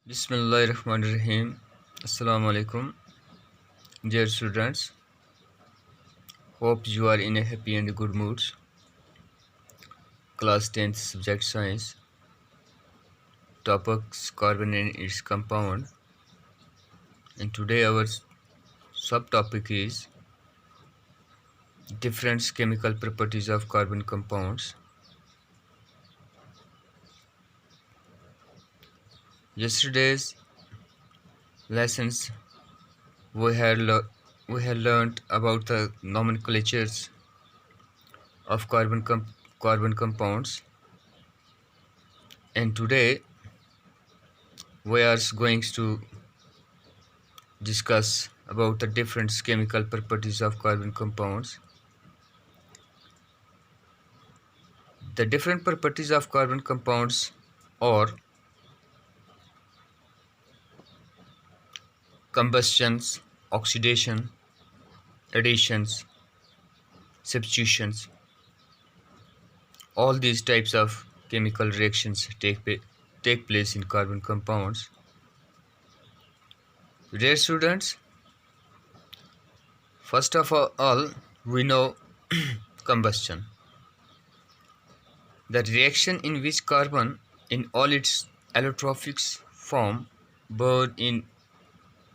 Bismillahirrahmanirrahim. Assalamu alaikum, dear students. Hope you are in a happy and good mood. Class 10th subject science. Topics carbon and its compound. And today our subtopic is different chemical properties of carbon compounds. Yesterday's lessons we had learned about the nomenclatures of carbon compounds, and today we are going to discuss about the different chemical properties of carbon compounds. The different properties of carbon compounds are combustions, oxidation, additions, substitutions. All these types of chemical reactions take place in carbon compounds. Dear students, first of all, we know combustion. The reaction in which carbon in all its allotropic form burn in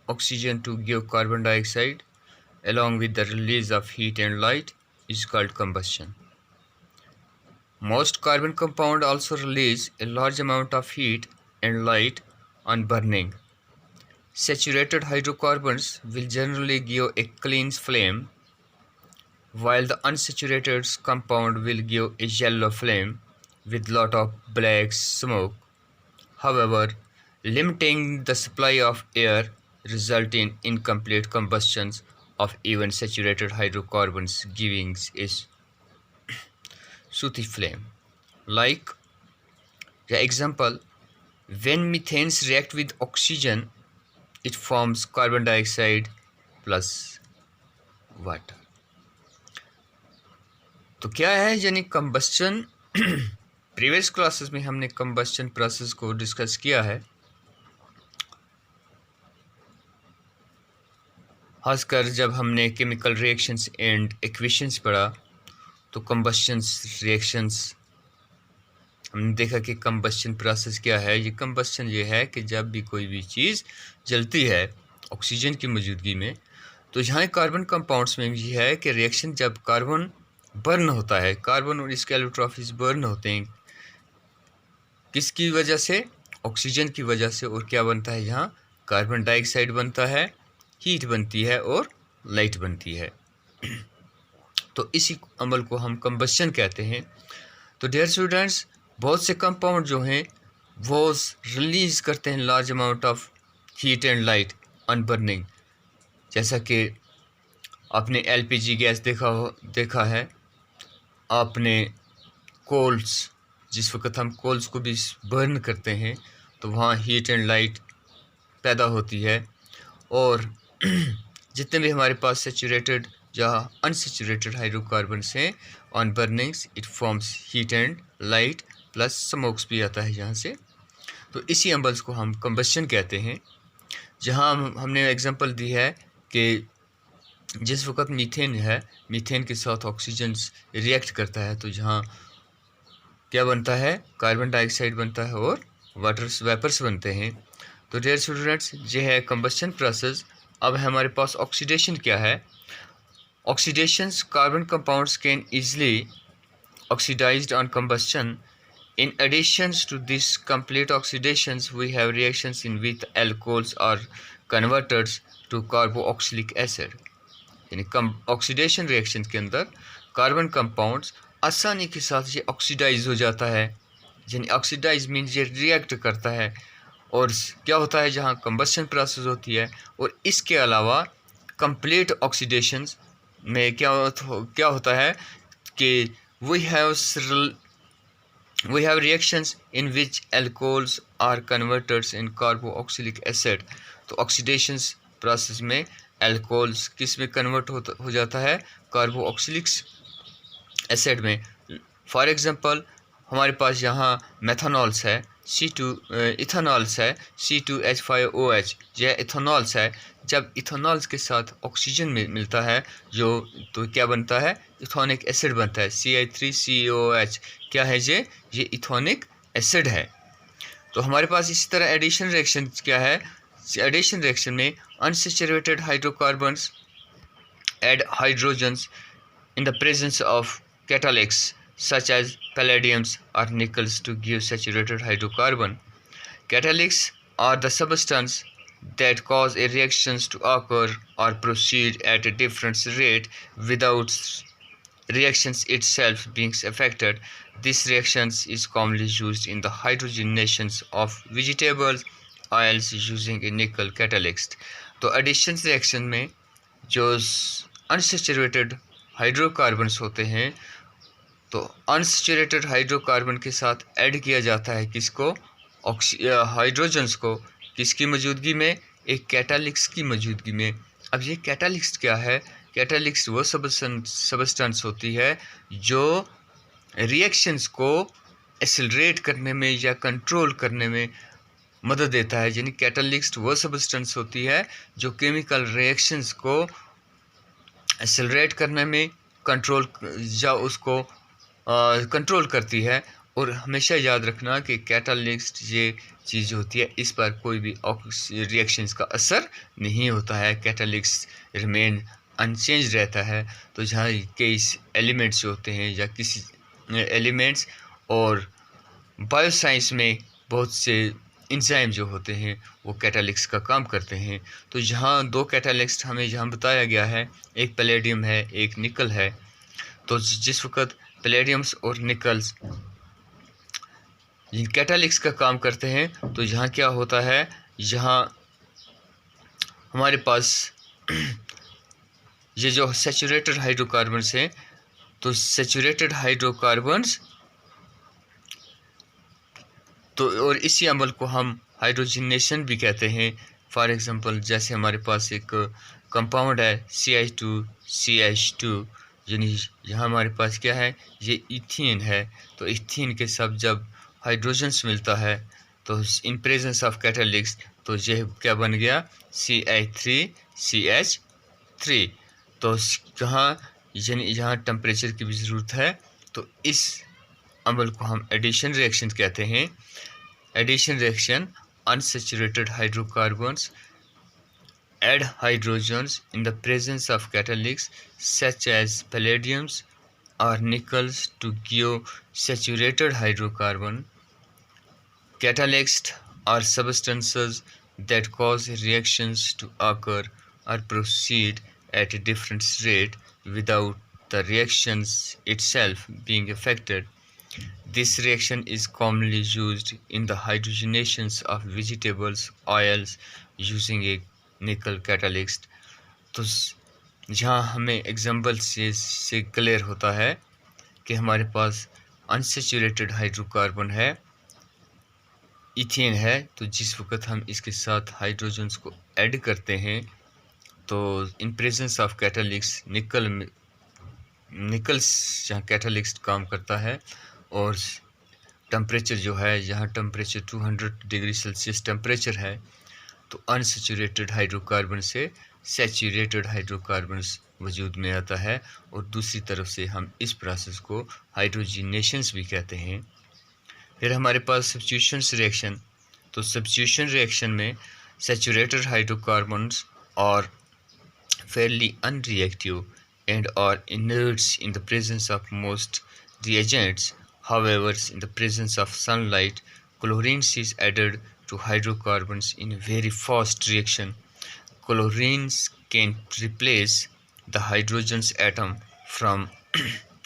oxygen to give carbon dioxide along with the release of heat and light is called combustion. Most carbon compounds also release a large amount of heat and light on burning. Saturated hydrocarbons will generally give a clean flame, while the unsaturated compound will give a yellow flame with lot of black smoke. However, limiting the supply of air result in incomplete combustions of even saturated hydrocarbons, giving a sooty flame. Like the example, when methanes react with oxygen, it forms carbon dioxide plus water. तो क्या है यानी combustion. Previous classes में हमने combustion process को discuss किया है. खासकर जब हमने केमिकल रिएक्शंस एंड इक्वेशंस पढ़ा तो कंबस्चन रिएक्शंस हमने देखा कि कंबस्चन प्रोसेस क्या है. ये कंबस्चन ये है कि जब भी कोई भी चीज़ जलती है ऑक्सीजन की मौजूदगी में, तो यहाँ कार्बन कंपाउंड्स में ये है कि रिएक्शन जब कार्बन बर्न होता है, कार्बन और इसके एलोट्रॉफिस बर्न होते हैं, किसकी वजह से? ऑक्सीजन की वजह से. और क्या बनता है यहाँ? कार्बन डाइऑक्साइड बनता है, हीट बनती है और लाइट बनती है. तो इसी अमल को हम कंबस्चन कहते हैं. तो डियर स्टूडेंट्स, बहुत से कंपाउंड जो हैं वो रिलीज़ करते हैं large amount of heat and light on burning. जैसा कि आपने एलपीजी गैस देखा है, आपने कोल्स, जिस वक्त हम कोल्स को भी बर्न करते हैं तो वहाँ हीट एंड लाइट पैदा होती है. और जितने भी हमारे पास सेचुरेटेड या अनसेचुरेटेड हाइड्रोकार्बन्स हैं on burnings, it forms heat and light plus smokes भी आता है यहाँ से. तो इसी अमल्स को हम कंबस्चन कहते हैं. जहाँ हमने एग्जांपल दी है कि जिस वक्त मीथेन है, मीथेन के साथ ऑक्सीजन रिएक्ट करता है तो जहाँ क्या बनता है? कार्बन डाइऑक्साइड बनता है और वाटर वेपर्स बनते हैं. तो डियर स्टूडेंट्स, ये है कंबस्चन प्रोसेस. अब हमारे पास ऑक्सीडेशन क्या है? Oxidations, carbon compounds can easily oxidised on combustion. In addition to this complete oxidations, we have reactions in which alcohols are converted to carboxylic acid. यानी ऑक्सीडेशन रिएक्शन के अंदर carbon compounds आसानी के साथ ये ऑक्सीडाइज हो जाता है. यानी ऑक्सीडाइज मीन्स ये रिएक्ट करता है. और क्या होता है जहाँ कंबस्चन प्रोसेस होती है. और इसके अलावा कंप्लीट ऑक्सीडेशंस में क्या होता है कि we have reactions in which alcohols are converted in carboxylic acid. तो ऑक्सीडेशंस प्रोसेस में अल्कोहल्स किस में कन्वर्ट हो जाता है? कार्बोक्सिलिक एसिड में. फॉर एग्जांपल हमारे पास यहाँ मेथनॉल्स है, इथेनॉल्स है C2H5OH, यह इथेनॉल्स है। जब इथेनॉल्स के साथ ऑक्सीजन मिलता है जो तो क्या बनता है, इथोनिक एसिड बनता है CH3COOH। क्या है ये इथोनिक एसिड है। तो हमारे पास इसी तरह एडिशन रिएक्शन क्या है, एडिशन रिएक्शन में unsaturated hydrocarbons add hydrogens in the presence of catalysts such as palladiums or nickels to give saturated hydrocarbon. Catalysts are the substance that cause a reactions to occur or proceed at a different rate without reactions itself being affected. This reactions is commonly used in the hydrogenations of vegetables oils using a nickel catalyst. तो addition reaction में जो unsaturated hydrocarbons होते हैं, तो unsaturated hydrocarbon के साथ add किया जाता है किसको, हाइड्रोजन्स को, किसकी मौजूदगी में, एक कैटालिक्स की मौजूदगी में। अब ये कैटालिक्स क्या है, कैटालिक्स वो सबस्टेंस होती है जो रिएक्शंस को एक्सेलरेट करने में या कंट्रोल करने में मदद देता है। यानी कैटालिस्ट वो सबस्टेंस होती है जो केमिकल रिएक्शंस को एक्सेलरेट करने में कंट्रोल या उसको कंट्रोल करती है। और हमेशा याद रखना कि कैटालिस्ट ये चीज़ होती है, इस पर कोई भी रिएक्शंस का असर नहीं होता है, कैटालिस्ट रिमेन अनचेंज रहता है। तो जहाँ कई एलिमेंट्स होते हैं या किसी एलिमेंट्स और बायोसाइंस में बहुत से इंजाइम जो होते हैं वो कैटालिक्स का काम करते हैं। तो यहाँ दो कैटालिक्स हमें यहाँ बताया गया है, एक पैलेडियम है, एक निकल है। तो जिस वक्त पैलेडियम्स और निकल्स जिन कैटालिक्स का काम करते हैं, तो यहाँ क्या होता है, यहाँ हमारे पास ये जो सैचुरेटेड हाइड्रोकार्बन्स हैं, तो सैचुरेटेड हाइड्रोकार्बन्स तो और इसी अमल को हम हाइड्रोजनेशन भी कहते हैं। फॉर एग्जांपल जैसे हमारे पास एक कंपाउंड है CH2CH2, यानी यहाँ हमारे पास क्या है, ये इथीन है। तो इथीन के साथ जब हाइड्रोजन्स मिलता है तो इन प्रेजेंस ऑफ कैटालिस्ट तो ये क्या बन गया, CH3CH3। तो यहाँ टेम्परेचर की भी ज़रूरत है। तो इस अमल को हम एडिशन रिएक्शन कहते हैं। Addition reaction unsaturated hydrocarbons add hydrogens in the presence of catalysts such as palladiums or nickels to give saturated hydrocarbon. Catalysts are substances that cause reactions to occur or proceed at a different rate without the reactions itself being affected. This reaction is commonly used in the hydrogenations of vegetables oils using a nickel catalyst. तो जहाँ हमें example से clear होता है कि हमारे पास unsaturated hydrocarbon है, ethane है, तो जिस वक्त हम इसके साथ हाइड्रोजन्स को ऐड करते हैं तो in presence of catalyst Nicholls जहाँ कैटालिस्ट काम करता है और टेम्परेचर जो है, यहाँ टेम्परेचर 200 डिग्री सेल्सियस टेम्परेचर है, तो अनसैचुरेटेड हाइड्रोकार्बन से सैचुरेटेड हाइड्रोकार्बन्स वजूद में आता है। और दूसरी तरफ से हम इस प्रोसेस को हाइड्रोजिनेशंस भी कहते हैं। फिर हमारे पास सब्स्टिट्यूशन रिएक्शन। तो सब्स्टिट्यूशन रिएक्शन में सैचुरेटेड हाइड्रोकार्बन्स और fairly unreactive and are inerts in the presence of most reagents. However, in the presence of sunlight, chlorine is added to hydrocarbons in a very fast reaction. Chlorine can replace the hydrogen's atom from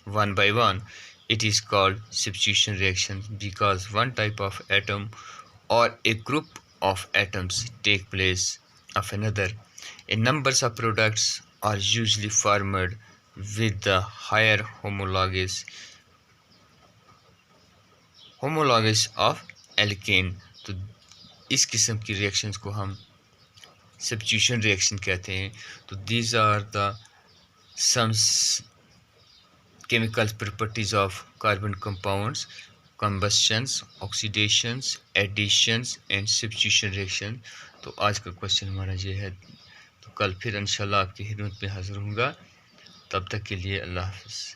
one by one. It is called substitution reaction because one type of atom or a group of atoms take place of another. A number of products are usually formed with the higher homologous of alkane. तो इस किस्म की reactions को हम substitution reaction कहते हैं। तो these are the some chemical properties of carbon compounds. Combustions, oxidations, additions and substitution reaction. तो आज का क्वेश्चन हमारा ये है। तो कल फिर इंशाल्लाह आपकी खिदमत में हाज़िर होऊंगा। तब तक के लिए अल्लाह हाफ़िज़।